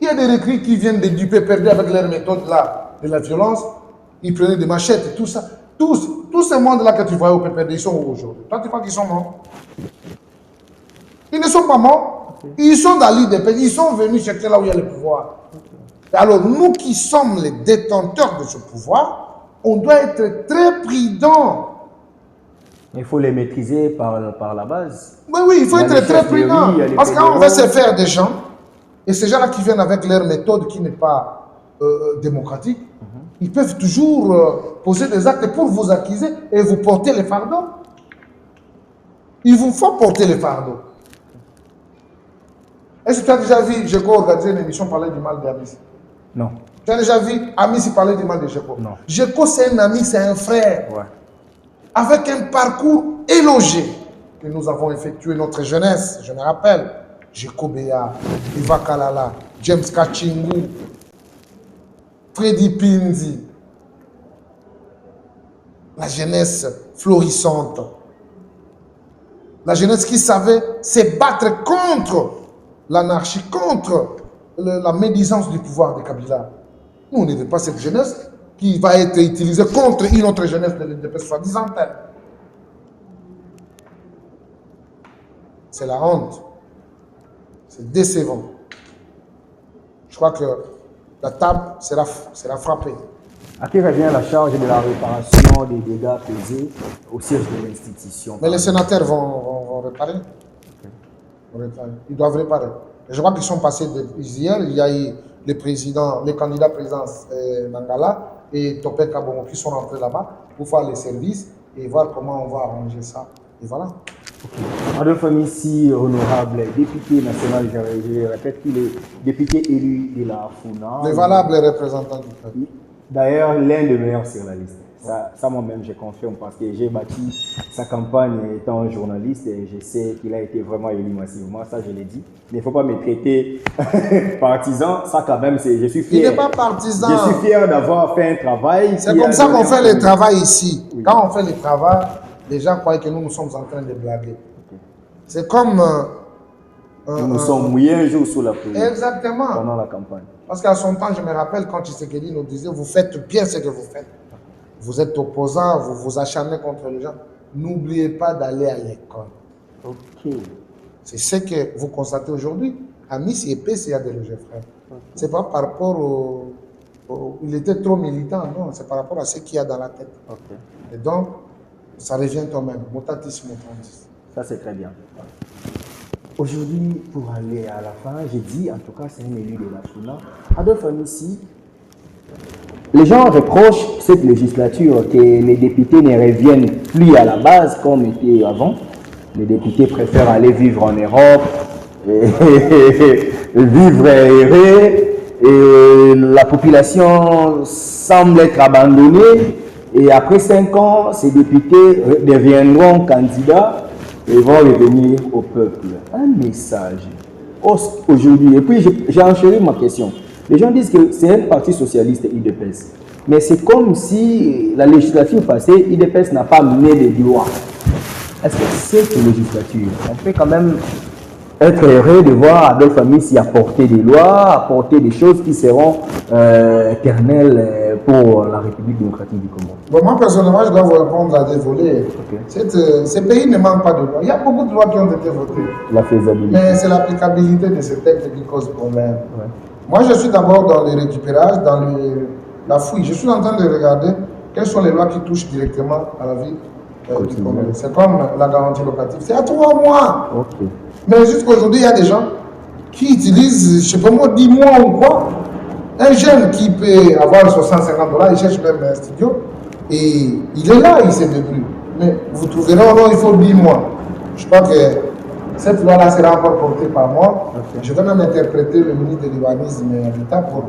Il y a des recrues qui viennent de duper, perdus avec leur méthode là, de la violence. Ils prenaient des machettes et tout ça. Tous ces mondes-là que tu vois au PPD, ils sont où aujourd'hui? Toi, tu crois qu'ils sont morts? Ils ne sont pas morts. Okay. Ils sont dans l'IDPS. Ils sont venus chercher là où il y a le pouvoir. Okay. Alors, nous qui sommes les détenteurs de ce pouvoir, on doit être très prudents. Il faut les maîtriser par la base. Oui, il faut être très prudent. Parce que quand on va se faire des gens, et ces gens-là qui viennent avec leur méthode qui n'est pas démocratique, ils peuvent toujours poser des actes pour vous accuser et vous porter les fardeaux. Il vous faut porter les fardeaux. Est-ce que tu as déjà vu Géco organiser une émission parler du mal d'Amis? Non. Tu as déjà vu Amis parler du mal de Géco? Non. Géco, c'est un ami, c'est un frère. Ouais. Avec un parcours élogé que nous avons effectué notre jeunesse, je me rappelle. Géco Béa, Iva Kalala, James Kachingu, Freddy Pinzi. La jeunesse florissante. La jeunesse qui savait se battre contre l'anarchie, contre la médisance du pouvoir de Kabila. Nous, on n'était pas cette jeunesse qui va être utilisée contre une autre jeunesse de soi-disant. C'est la honte. C'est décevant. Je crois que la table sera frappée. À qui revient la charge de la réparation des dégâts causés au siège de l'institution? Mais les sénateurs vont réparer. Okay. Ils doivent réparer. Et je crois qu'ils sont passés hier. Il y a eu les candidats présidents Mangala et Topé Kabongo qui sont rentrés là-bas pour faire les services et voir comment on va arranger ça. Et voilà. Okay. Adolphe Amissi, honorable député national, je répète qu'il est député élu de la FUNA. Le valable représentant du peuple. D'ailleurs, l'un des meilleurs sur la liste. Ça moi-même, je confirme parce que j'ai bâti sa campagne étant journaliste et je sais qu'il a été vraiment élu massivement. Ça, je l'ai dit. Mais il ne faut pas me traiter partisan. Ça, quand même, je suis fier. Il n'est pas partisan. Je suis fier d'avoir fait un travail. C'est comme ça qu'on fait le travail ici. Oui. Quand on fait le travail, les gens croient que nous sommes en train de blaguer. Okay. C'est comme... nous sommes mouillés un jour sous la pluie. Exactement. Pendant la campagne. Parce qu'à son temps, je me rappelle quand Tshisekedi nous disait, vous faites bien ce que vous faites. vous êtes opposant, vous vous acharnez contre les gens, n'oubliez pas d'aller à l'école. Ok. C'est ce que vous constatez aujourd'hui. À Nice et PC, il y a des légers frères. C'est pas par rapport il était trop militant, non, c'est par rapport à ce qu'il y a dans la tête. Ok. Et donc, ça revient quand même. Mutatis mutandis. Ça, c'est très bien. Aujourd'hui, pour aller à la fin, j'ai dit, en tout cas, c'est un élu de la Souna. Adolphe Amissi, les gens reprochent cette législature que les députés ne reviennent plus à la base comme était avant. Les députés préfèrent aller vivre en Europe, et vivre erré, et la population semble être abandonnée. Et après 5 ans, ces députés deviendront candidats et vont revenir au peuple. Un message aujourd'hui. Et puis j'ai enchéri ma question. Les gens disent que c'est un parti socialiste, IDPS. Mais c'est comme si la législature passée, IDPS n'a pas mené des lois. Est-ce que cette législature, on peut quand même être heureux de voir Adolphe Amissi apporter des lois, apporter des choses qui seront éternelles pour la République démocratique du Congo? Bon, moi, personnellement, je dois vous répondre à des volets. Okay. Ces pays ne manquent pas de lois. Il y a beaucoup de lois qui ont été votées. La faisabilité. Mais c'est l'applicabilité de ces textes qui cause problème. Ouais. Moi, je suis d'abord dans les récupérages, dans la fouille. Je suis en train de regarder quelles sont les lois qui touchent directement à la vie du Congo. C'est comme la garantie locative. C'est à 3 mois. Okay. Mais jusqu'aujourd'hui, il y a des gens qui utilisent, je ne sais pas moi, 10 mois ou quoi. Un jeune qui peut avoir $650, il cherche même un studio, et il est là, il se débrouille. Mais vous trouverez, non, il faut 10 mois. Je crois que cette loi-là sera encore portée par moi. Okay. Je vais même interpréter le ministre de l'urbanisme et l'État pour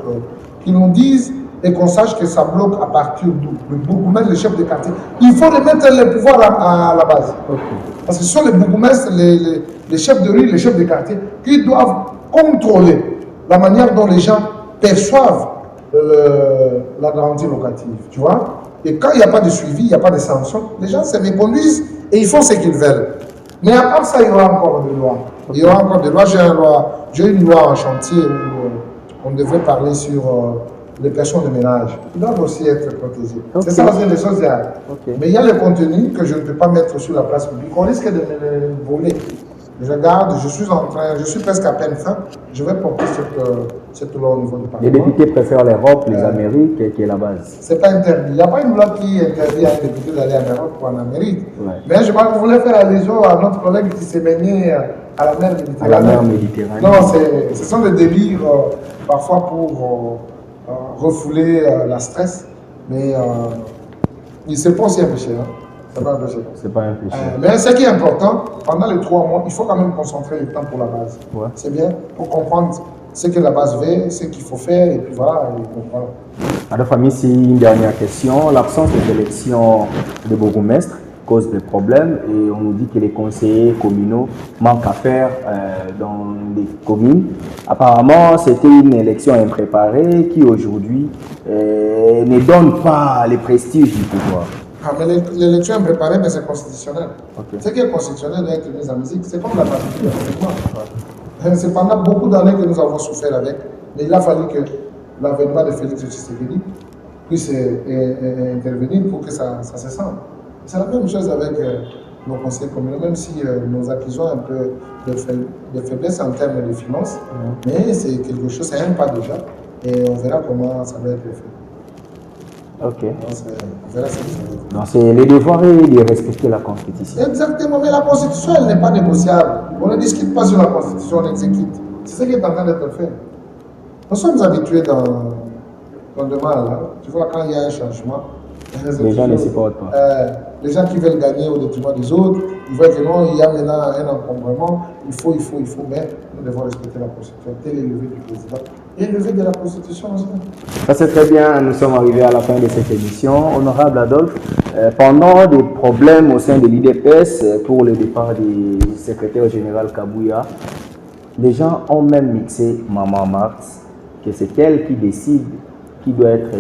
qu'il nous dise et qu'on sache que ça bloque à partir d'où. Le bourgmestre, le chef de quartier. Il faut remettre les pouvoirs à la base. Okay. Parce que ce sont les bourgmestres, les chefs de rue, les chefs de quartier qui doivent contrôler la manière dont les gens perçoivent la garantie locative. Tu vois? Et quand il n'y a pas de suivi, il n'y a pas de sanction, les gens se méconduisent et ils font ce qu'ils veulent. Mais à part ça, il y aura encore des lois. Il y aura encore des lois. J'ai une loi en chantier où on devrait parler sur les personnes de ménage. Ils doivent aussi être protégées. Okay. C'est ça aussi les choses. Okay. Mais il y a le contenu que je ne peux pas mettre sur la place publique. On risque de me le voler. Je regarde, je suis presque à peine fin. Je vais porter cette loi au niveau du Parlement. Les députés préfèrent l'Europe, les Amériques, qui est la base. Ce n'est pas interdit. Il n'y a pas une loi qui interdit à un député d'aller en Europe ou en Amérique. Ouais. Mais je crois que vous voulez faire allusion à notre collègue qui s'est baigné à la mer Méditerranée. À la mer Méditerranée. Non, ce sont des délires parfois pour refouler la stress. Mais c'est pas aussi un péché. Hein. C'est pas un péché. Mais ce qui est important, pendant les 3 mois, il faut quand même concentrer le temps pour la base. Ouais. C'est bien pour comprendre ce que la base veut, ce qu'il faut faire, et puis voilà. Adolphe Amissi, une dernière question. L'absence des élections de bourgmestre cause des problèmes et on nous dit que les conseillers communaux manquent à faire dans les communes. Apparemment, c'était une élection impréparée qui aujourd'hui ne donne pas les prestiges du pouvoir. Ah, mais l'élection est préparée, mais c'est constitutionnel. Okay. Ce qui est constitutionnel doit être mis en musique, c'est comme la partition. C'est pendant beaucoup d'années que nous avons souffert avec, mais il a fallu que l'avènement de Félix Tshisekedi puisse intervenir pour que ça se sente. C'est la même chose avec nos conseils communaux, même si nous accusons un peu de faiblesse en termes de finances, mais c'est quelque chose, c'est un pas déjà, et on verra comment ça va être fait. Ok. Donc c'est le devoir de respecter la Constitution. Exactement, mais la Constitution, elle n'est pas négociable. On ne discute pas sur la Constitution, on exécute. C'est ce qui est en train d'être fait. Nous sommes habitués dans le mal. Hein. Tu vois, quand il y a un changement, les gens ne supportent pas. Les gens qui veulent gagner au détriment des autres, ils voient que non, il y a maintenant un encombrement, il faut, mais nous devons respecter la Constitution. Tel est le levé du président et le levé de la Constitution aussi. Ça c'est très bien, nous sommes arrivés à la fin de cette émission. Honorable Adolphe, pendant des problèmes au sein de l'IDPS pour le départ du secrétaire général Kabouya, les gens ont même mixé Maman Marx, que c'est elle qui décide qui doit être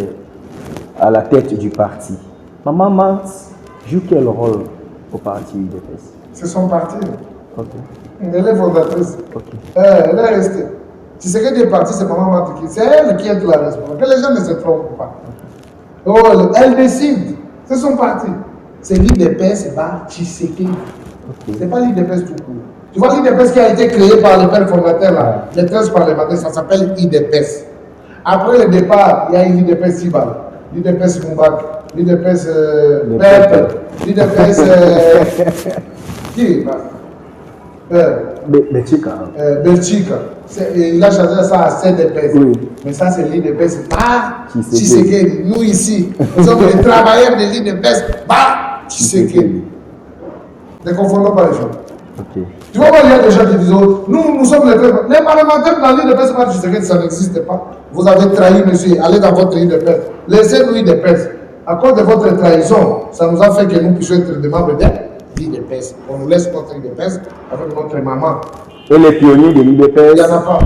à la tête du parti. Maman Marx joue quel rôle au parti UDPS? C'est son parti. Okay. Elle est fondatrice. Okay. Elle est restée. Si c'est que des partis, c'est Maman Marx. C'est elle qui est la responsable. Que les gens ne se trompent pas. Okay. Oh, elle décide. C'est son parti. C'est l'IDPS Tshisekedi. C'est pas l'IDPS tout court. Tu vois l'IDPS qui a été créé par le père fondateur, là, les 13 parlementaires, ça s'appelle IDPS. Après le départ, il y a une l'IDPS Sibal, l'IDPS Moumbak, l'IDPS Pep, l'IDPS qui Belchika. Belchika. Il a changé ça à CDPS. Oui. Mais ça, c'est l'IDPS Tshisekedi. Nous ici, nous sommes les travailleurs de l'IDPS Tshisekedi. Ne confondons pas les gens. Ok. Tu vois, il y a des gens qui disent oh, nous sommes les parlementaires dans l'IDPS Tshisekedi, ça n'existe pas. Vous avez trahi, monsieur. Allez dans votre IDPS. Laissez-nous IDPS. À cause de votre trahison, ça nous a fait que nous puissions être des membres de l'IDPS. On nous laisse notre IDPS avec notre maman. Et les pionniers de l'IDPS? Il n'y en a pas.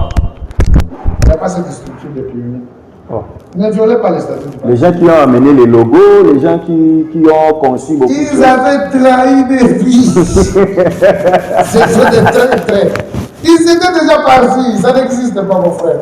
Il n'y a pas cette structure de pionniers. Oh. Ne violez pas les statuts. Les gens qui ont amené les logos, les gens qui ont conçu beaucoup de choses. Ils avaient trahi depuis. C'est des traîtres. Ils étaient déjà partis. Ça n'existe pas, mon frère.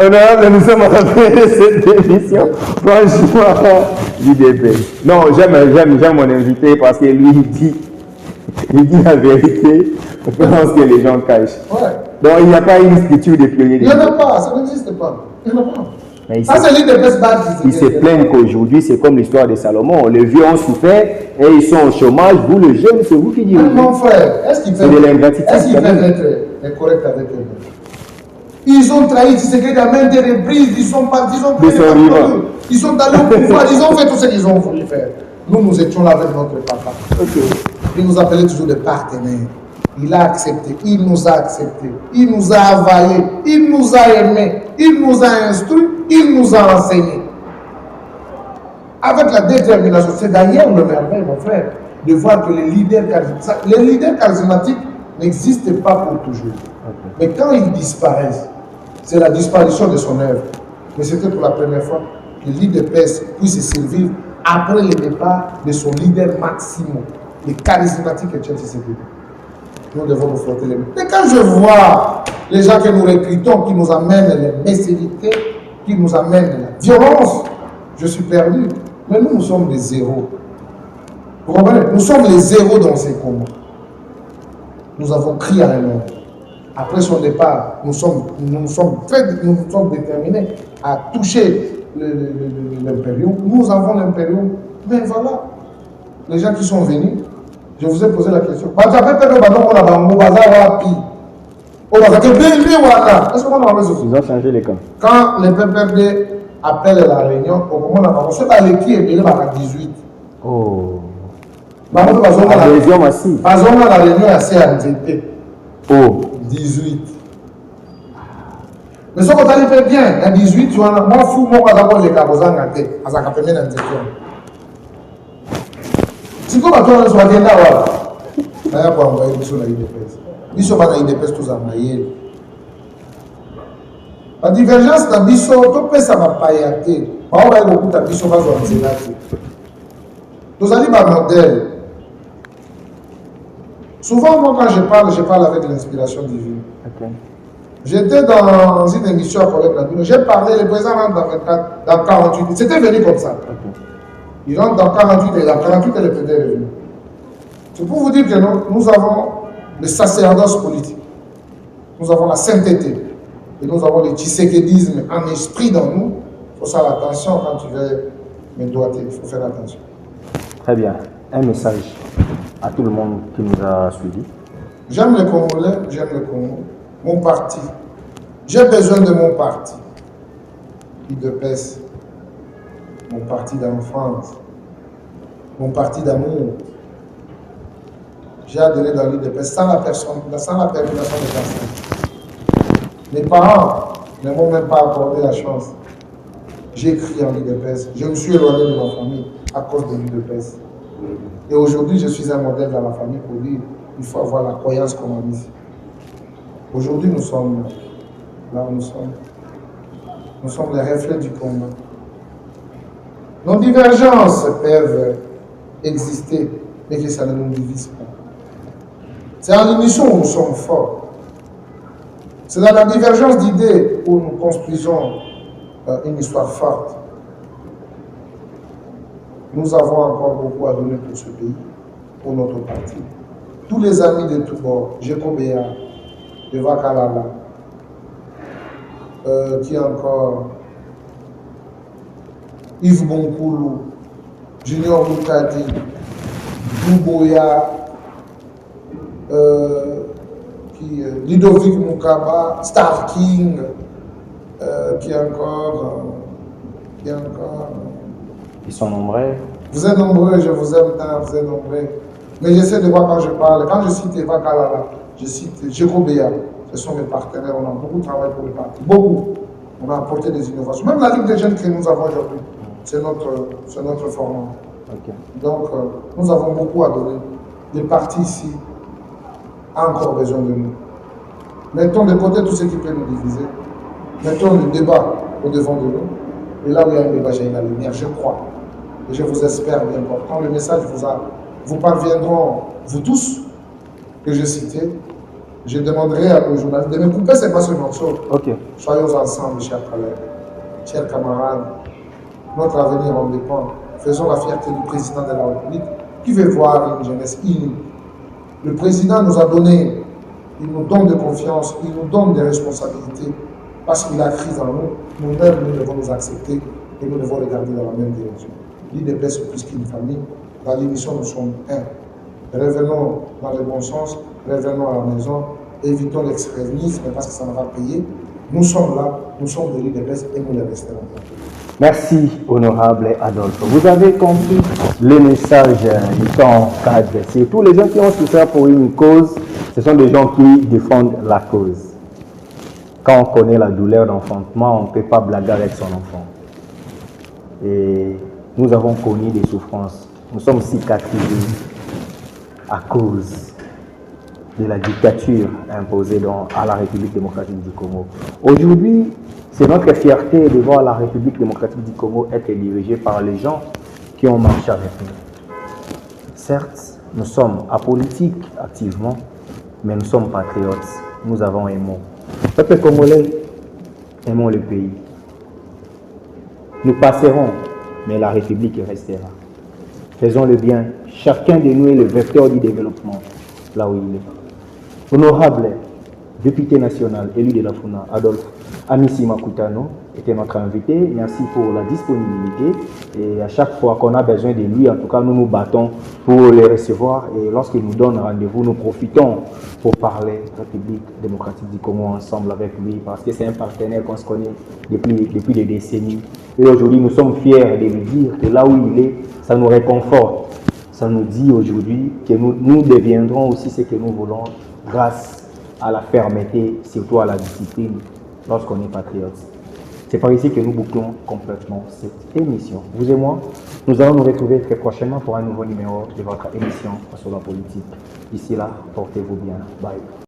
Honorable, nous sommes à la fin de cette émission. Franchement, l'IDPS. Non, j'aime mon invité parce que lui, il dit la vérité. Je pense que les gens cachent. Ouais. Donc, il n'y a pas une structure de pionniers. Il n'y en a pas, ça n'existe pas. Il n'y en a pas. Mais Ça, c'est l'IDPS ils se plaignent qu'aujourd'hui, c'est comme l'histoire de Salomon. Les vieux ont souffert et ils sont au chômage. Vous, le jeune, c'est vous qui dirigez. Mon frère, est-ce qu'ils peuvent, C'est de l'ingratitude, est-ce qu'ils quand même. peuvent être corrects avec eux? Ils ont trahi Tshisekedi à maintes reprises. Ils sont partis, ils ont pris Ils sont vivants. Ils sont allés au pouvoir, ils ont fait tout ce qu'ils ont voulu faire. Nous étions là avec notre papa. Ok. Il nous appelait toujours des partenaires. Il a accepté, il nous a acceptés, il nous a avalés, il nous a aimés, il nous a instruits, il nous a enseignés. Avec la détermination, c'est d'ailleurs le merveille, mon frère, de voir que les leaders charismatiques n'existent pas pour toujours. Okay. Mais quand ils disparaissent, c'est la disparition de son œuvre. Mais c'était pour la première fois que l'IDPS puisse servir après le départ de son leader maximum, le charismatique Etienne Tshisekedi. Nous devons nous frotter les mains. Mais quand je vois les gens que nous recrutons, qui nous amènent les messélités, qui nous amènent la violence, je suis perdu. Mais nous sommes des zéros. Vous comprenez? Nous sommes les zéros dans ces combats. Nous avons crié à un homme. Après son départ, nous sommes déterminés à toucher l'impérium. Nous avons l'impérium. Mais voilà, les gens qui sont venus, je vous ai posé la question. Est-ce qu'on a Ils ont changé les camps. Quand le PPRD appelle la réunion, au moment où on a l'équipe est à 18. Oh. La réunion massive. Par exemple, la réunion est assez anticipée. Oh. 18. Mais ce qu'on a fait bien, à 18, tu vois, moi, fou, moi, quand les cabosans à tête, à sa capemine en gestion. Si tu vas toi, tu vas dire là, il y a pas envoyer sur la IDPS. Ils sont pas dans la IDPS tous en maillot. La divergence dans Bisso, tout peut ça va pas y aller. On va beaucoup de Bisso, va jouer en Zélati. Nous allons par modèle. Souvent, moi, quand je parle avec l'inspiration divine. Okay. J'étais dans une émission à Colette Nadine. J'ai parlé, le président rentre dans 48. C'était venu comme ça. Okay. Il rentre dans 48 et dans 48, le président est revenu. C'est pour vous dire que nous avons le sacerdoce politique. Nous avons la sainteté. Et nous avons le tshisekédisme en esprit dans nous. Il faut faire attention quand tu veux me doiter. Il faut faire attention. Très bien. Un message à tout le monde qui nous a suivis. J'aime le Congolais, j'aime le Congo. Mon parti. J'ai besoin de mon parti. IDPS. Mon parti d'enfance. Mon parti d'amour. J'ai adhéré dans l'IDPS sans la permission de personne. Mes parents ne m'ont même pas accordé la chance. J'ai écrit en l'IDPS. Je me suis éloigné de ma famille à cause de l'IDPS. Et aujourd'hui, je suis un modèle dans la famille pour dire qu'il faut avoir la croyance qu'on a mise. Aujourd'hui, nous sommes là où nous sommes. Nous sommes les reflets du combat. Nos divergences peuvent exister, mais que ça ne nous divise pas. C'est en l'unisson où nous sommes forts. C'est dans la divergence d'idées où nous construisons une histoire forte. Nous avons encore beaucoup à donner pour ce pays, pour notre parti. Tous les amis de tous bords, Jekobea, de Vakalala, qui encore, Yves Bonkoulou, Junior Moukadi, Douboya, Ludovic Moukaba, Star King, qui encore. Ils sont nombreux. Vous êtes nombreux, je vous aime tant, vous êtes nombreux. Mais j'essaie de voir quand je parle. Quand je cite Eva Kalala, je cite Jekobea. Ce sont mes partenaires. On a beaucoup travaillé pour le parti. Beaucoup. On a apporté des innovations. Même la Ligue des jeunes que nous avons aujourd'hui, c'est notre format. Okay. Donc, nous avons beaucoup à donner. Le parti ici a encore besoin de nous. Mettons de côté tout ce qui peut nous diviser. Mettons le débat au devant de nous. Et là où il y a un débat, j'ai la lumière, je crois. Et je vous espère bien fort. Quand le message vous parviendront, vous tous, que j'ai cités, je demanderai à nos journalistes de me couper, c'est pas ce morceau. Okay. Soyons ensemble, chers collègues, chers camarades. Notre avenir en dépend. Faisons la fierté du président de la République qui veut voir une jeunesse unie. Le président nous a donné, il nous donne de confiance, il nous donne des responsabilités parce qu'il a crise en nous. Nous-mêmes, nous devons nous accepter et nous devons regarder dans la même direction. L'IDP, c'est plus qu'une famille. Dans l'émission, nous sommes un. Revenons dans le bon sens, revenons à la maison, évitons l'extrémisme parce que ça va payer. Nous sommes là, nous sommes de l'IDP et nous les resterons. Merci, honorable Adolphe. Vous avez compris le message du temps cadre. C'est tous les gens qui ont souffert pour une cause, ce sont des gens qui défendent la cause. Quand on connaît la douleur d'enfantement, on ne peut pas blaguer avec son enfant. Et nous avons connu des souffrances. Nous sommes cicatrisés à cause de la dictature imposée à la République démocratique du Congo. Aujourd'hui, c'est notre fierté de voir la République démocratique du Congo être dirigée par les gens qui ont marché avec nous. Certes, nous sommes apolitiques activement, mais nous sommes patriotes. Nous avons un mot. Peuple congolais, aimons le pays. Nous passerons, mais la République restera. Faisons le bien. Chacun de nous est le vecteur du développement, là où il est. Honorable député national élu de la FUNA, Adolphe Amissi Makutano, était notre invité. Merci pour la disponibilité. Et à chaque fois qu'on a besoin de lui, en tout cas, nous nous battons pour les recevoir. Et lorsqu'il nous donne rendez-vous, nous profitons pour parler République démocratique du Congo ensemble avec lui, parce que c'est un partenaire qu'on se connaît depuis des décennies. Et aujourd'hui, nous sommes fiers de lui dire que là où il est, ça nous réconforte. Ça nous dit aujourd'hui que nous deviendrons aussi ce que nous voulons grâce à la fermeté, surtout à la discipline, lorsqu'on est patriote. C'est par ici que nous bouclons complètement cette émission. Vous et moi, nous allons nous retrouver très prochainement pour un nouveau numéro de votre émission sur la politique. D'ici là, portez-vous bien. Bye.